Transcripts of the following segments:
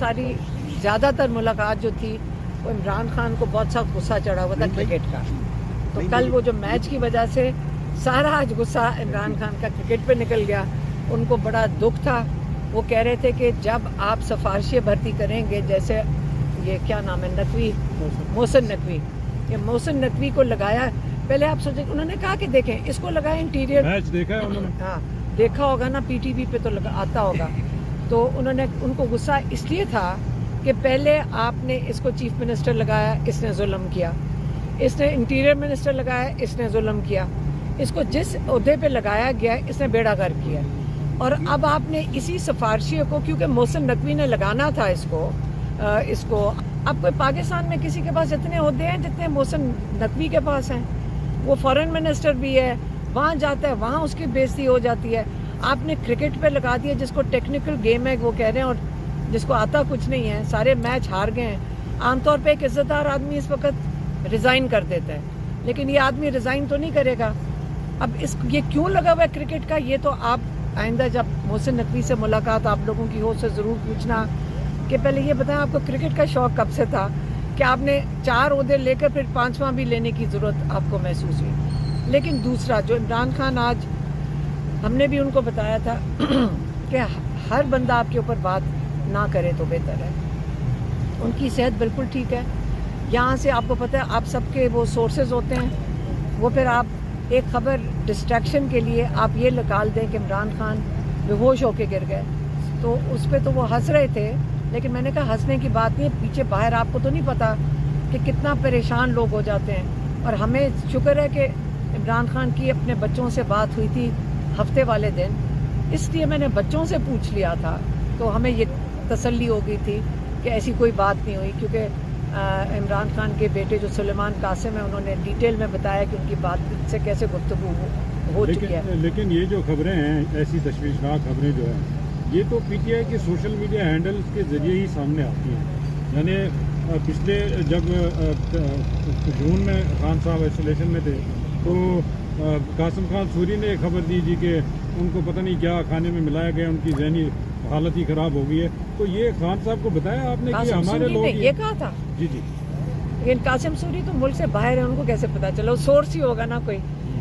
ساری زیادہ تر ملاقات جو تھی وہ عمران خان کو بہت سخت غصہ چڑھا ہوا تھا کرکٹ کا. تو کل وہ جو میچ کی وجہ سے سارا آج غصہ عمران خان کا کرکٹ پہ نکل گیا. ان کو بڑا دکھ تھا. وہ کہہ رہے تھے کہ جب آپ سفارشی بھرتی کریں گے، جیسے یہ کیا نام ہے، نقوی، محسن نقوی، یہ محسن نقوی کو لگایا. پہلے آپ سوچیں، انہوں نے کہا کہ دیکھیں اس کو لگایا انٹیریئر میچ دیکھا ہے انہوں نے؟ ہاں دیکھا ہوگا نا، پی ٹی وی پہ تو آتا ہوگا. تو انہوں نے، ان کو غصہ اس لیے تھا کہ پہلے آپ نے اس کو چیف منسٹر لگایا، اس نے ظلم کیا. اس نے انٹیریئر منسٹر لگایا، اس نے ظلم کیا. اس کو جس عہدے پہ لگایا گیا اس نے بیڑا غرق کیا. اور اب آپ نے اسی سفارشی کو، کیونکہ محسن نقوی نے لگانا تھا اس کو اب کوئی پاکستان میں کسی کے پاس اتنے عہدے ہیں جتنے محسن نقوی کے پاس ہیں. وہ فارن منسٹر بھی ہے، وہاں جاتا ہے، وہاں اس کی بےزتی ہو جاتی ہے. آپ نے کرکٹ پہ لگا دیا جس کو ٹیکنیکل گیم ہے وہ کہہ رہے ہیں، اور جس کو آتا کچھ نہیں ہے، سارے میچ ہار گئے ہیں. عام طور پہ ایک عزت دار آدمی اس وقت ریزائن کر دیتا ہے، لیکن یہ آدمی ریزائن تو نہیں کرے گا. اب یہ کیوں لگا ہوا ہے کرکٹ کا، یہ تو آپ آئندہ جب محسن نقوی سے ملاقات آپ لوگوں کی ہو سے ضرور پوچھنا کہ پہلے یہ بتائیں آپ کو کرکٹ کا شوق کب سے تھا کہ آپ نے 4 عہدے لے کر پھر 5واں بھی لینے کی ضرورت آپ کو محسوس ہوئی. لیکن دوسرا جو عمران خان، آج ہم نے بھی ان کو بتایا تھا کہ ہر بندہ آپ کے اوپر بات نہ کرے تو بہتر ہے. ان کی صحت بالکل ٹھیک ہے. یہاں سے آپ کو پتہ ہے آپ سب کے وہ سورسز ہوتے ہیں، وہ پھر آپ ایک خبر ڈسٹریکشن کے لیے آپ یہ نکال دیں کہ عمران خان بے ہوش ہو کے گر گئے، تو اس پہ تو وہ ہنس رہے تھے. لیکن میں نے کہا ہنسنے کی بات نہیں ہے، پیچھے باہر آپ کو تو نہیں پتا کہ کتنا پریشان لوگ ہو جاتے ہیں. اور ہمیں شکر ہے کہ عمران خان کی اپنے بچوں سے بات ہوئی تھی ہفتے والے دن، اس لیے میں نے بچوں سے پوچھ لیا تھا، تو ہمیں یہ تسلی ہو گئی تھی کہ ایسی کوئی بات نہیں ہوئی. کیونکہ عمران خان کے بیٹے جو سلیمان قاسم ہیں، انہوں نے ڈیٹیل میں بتایا کہ ان کی بات سے کیسے گفتگو ہو چکی ہے. لیکن یہ جو خبریں ہیں، ایسی تشویشناک خبریں جو ہیں، یہ تو پی ٹی آئی کے سوشل میڈیا ہینڈلز کے ذریعے ہی سامنے آتی ہیں. یعنی پچھلے جب جون میں خان صاحب آئسولیشن میں تھے تو قاسم خان سوری نے ایک خبر دی جی کہ ان کو پتہ نہیں کیا کھانے میں ملایا گیا، ان کی ذہنی حالت ہی خراب ہو گئی ہے. تو یہ خان صاحب کو بتایا آپ نے کہ ہمارے لوگ یہ کہا تھا؟ جی. لیکن قاسم سوری تو ملک سے باہر ہے، ان کو کیسے پتا چلا؟ سورس ہی ہوگا نا کوئی.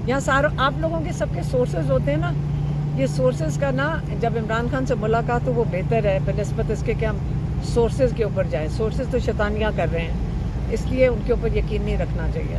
یہاں آپ لوگوں کے سب کے سورسز ہوتے ہیں نا. یہ سورسز کا نا، جب عمران خان سے ملاقات ہو وہ بہتر ہے بنسبت اس کے کہ ہم سورسز کے اوپر جائیں. سورسز تو شیطانیاں کر رہے ہیں، اس لیے ان کے اوپر یقین نہیں رکھنا چاہیے.